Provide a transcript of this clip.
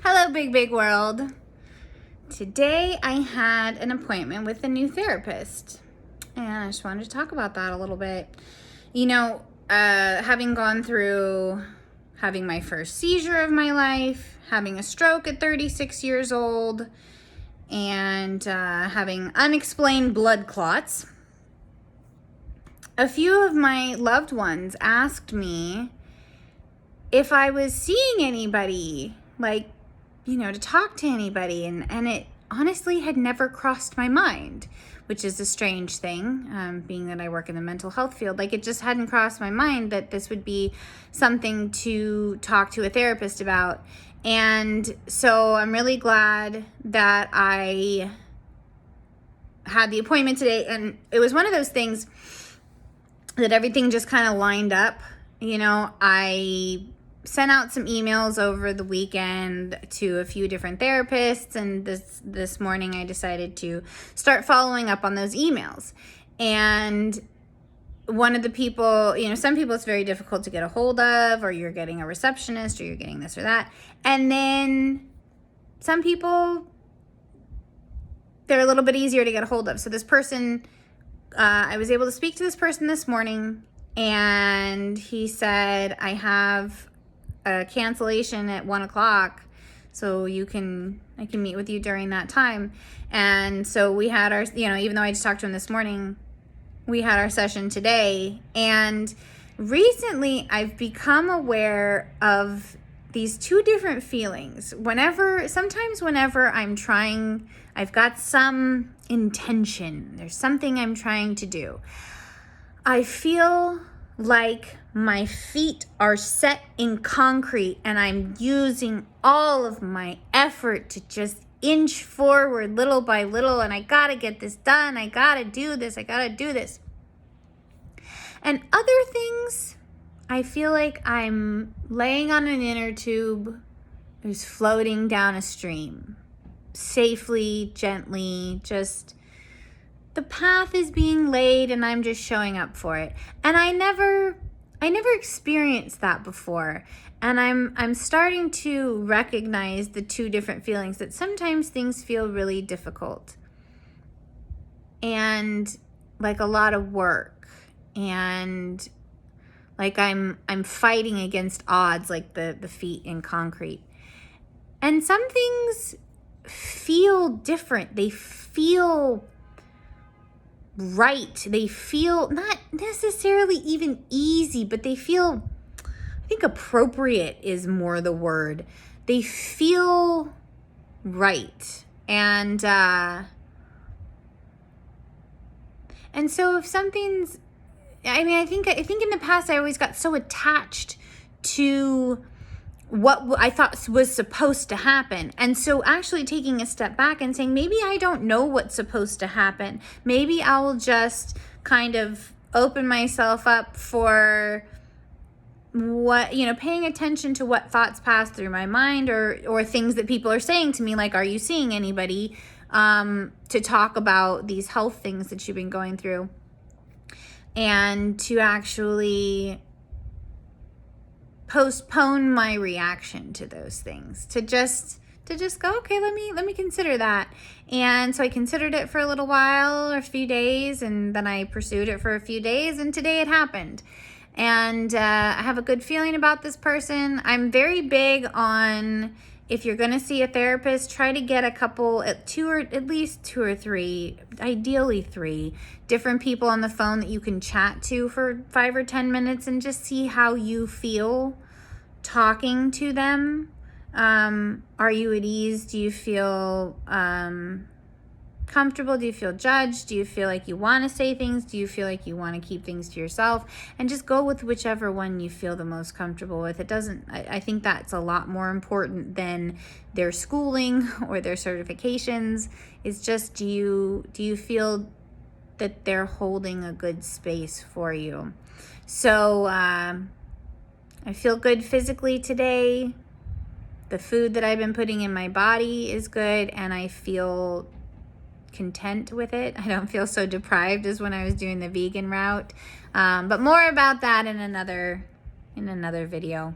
Hello, big world. Today I had an appointment with a new therapist, and I just wanted to talk about that a little bit. Having gone through having my first seizure of my life, having a stroke at 36 years old, and having unexplained blood clots, a few of my loved ones asked me if I was seeing anybody, to talk to anybody. And it honestly had never crossed my mind, which is a strange thing, being that I work in the mental health field. It just hadn't crossed my mind that this would be something to talk to a therapist about. And so I'm really glad that I had the appointment today. And it was one of those things that everything just kind of lined up. I sent out some emails over the weekend to a few different therapists, and this morning I decided to start following up on those emails. And one of the people, some people it's very difficult to get a hold of, or you're getting a receptionist, or you're getting this or that. And then some people, they're a little bit easier to get a hold of. So this person, I was able to speak to this person this morning, and he said, I have a cancellation at 1:00, so I can meet with you during that time. And so we had our, even though I just talked to him this morning, we had our session today. And recently I've become aware of these two different feelings. Sometimes whenever I've got some intention, there's something I'm trying to do, I feel like my feet are set in concrete and I'm using all of my effort to just inch forward little by little, and I gotta get this done, I gotta do this. And other things, I feel like I'm laying on an inner tube who's floating down a stream, safely, gently, just the path is being laid and I'm just showing up for it. And I never experienced that before. And I'm starting to recognize the two different feelings, that sometimes things feel really difficult and like a lot of work, and like I'm fighting against odds, like the feet in concrete. And some things feel different. They feel right. They feel not necessarily even easy, but they feel, I think appropriate is more the word. They feel right. And so if something's, I think in the past I always got so attached to what I thought was supposed to happen. And so actually taking a step back and saying, maybe I don't know what's supposed to happen. Maybe I will just kind of open myself up for what, paying attention to what thoughts pass through my mind, or things that people are saying to me, like, are you seeing anybody, to talk about these health things that you've been going through, and to actually postpone my reaction to those things, to just go, okay, let me consider that. And so I considered it for a little while, or a few days, and then I pursued it for a few days, and today it happened. And I have a good feeling about this person. I'm very big on, if you're going to see a therapist, try to get at least two or three, ideally 3 different people on the phone that you can chat to for 5 or 10 minutes and just see how you feel talking to them. Are you at ease? Do you feel comfortable? Do you feel judged? Do you feel like you want to say things? Do you feel like you want to keep things to yourself? And just go with whichever one you feel the most comfortable with. I think that's a lot more important than their schooling or their certifications. It's just, do you feel that they're holding a good space for you? So I feel good physically today. The food that I've been putting in my body is good, and I feel content with it. I don't feel so deprived as when I was doing the vegan route. But more about that in another video.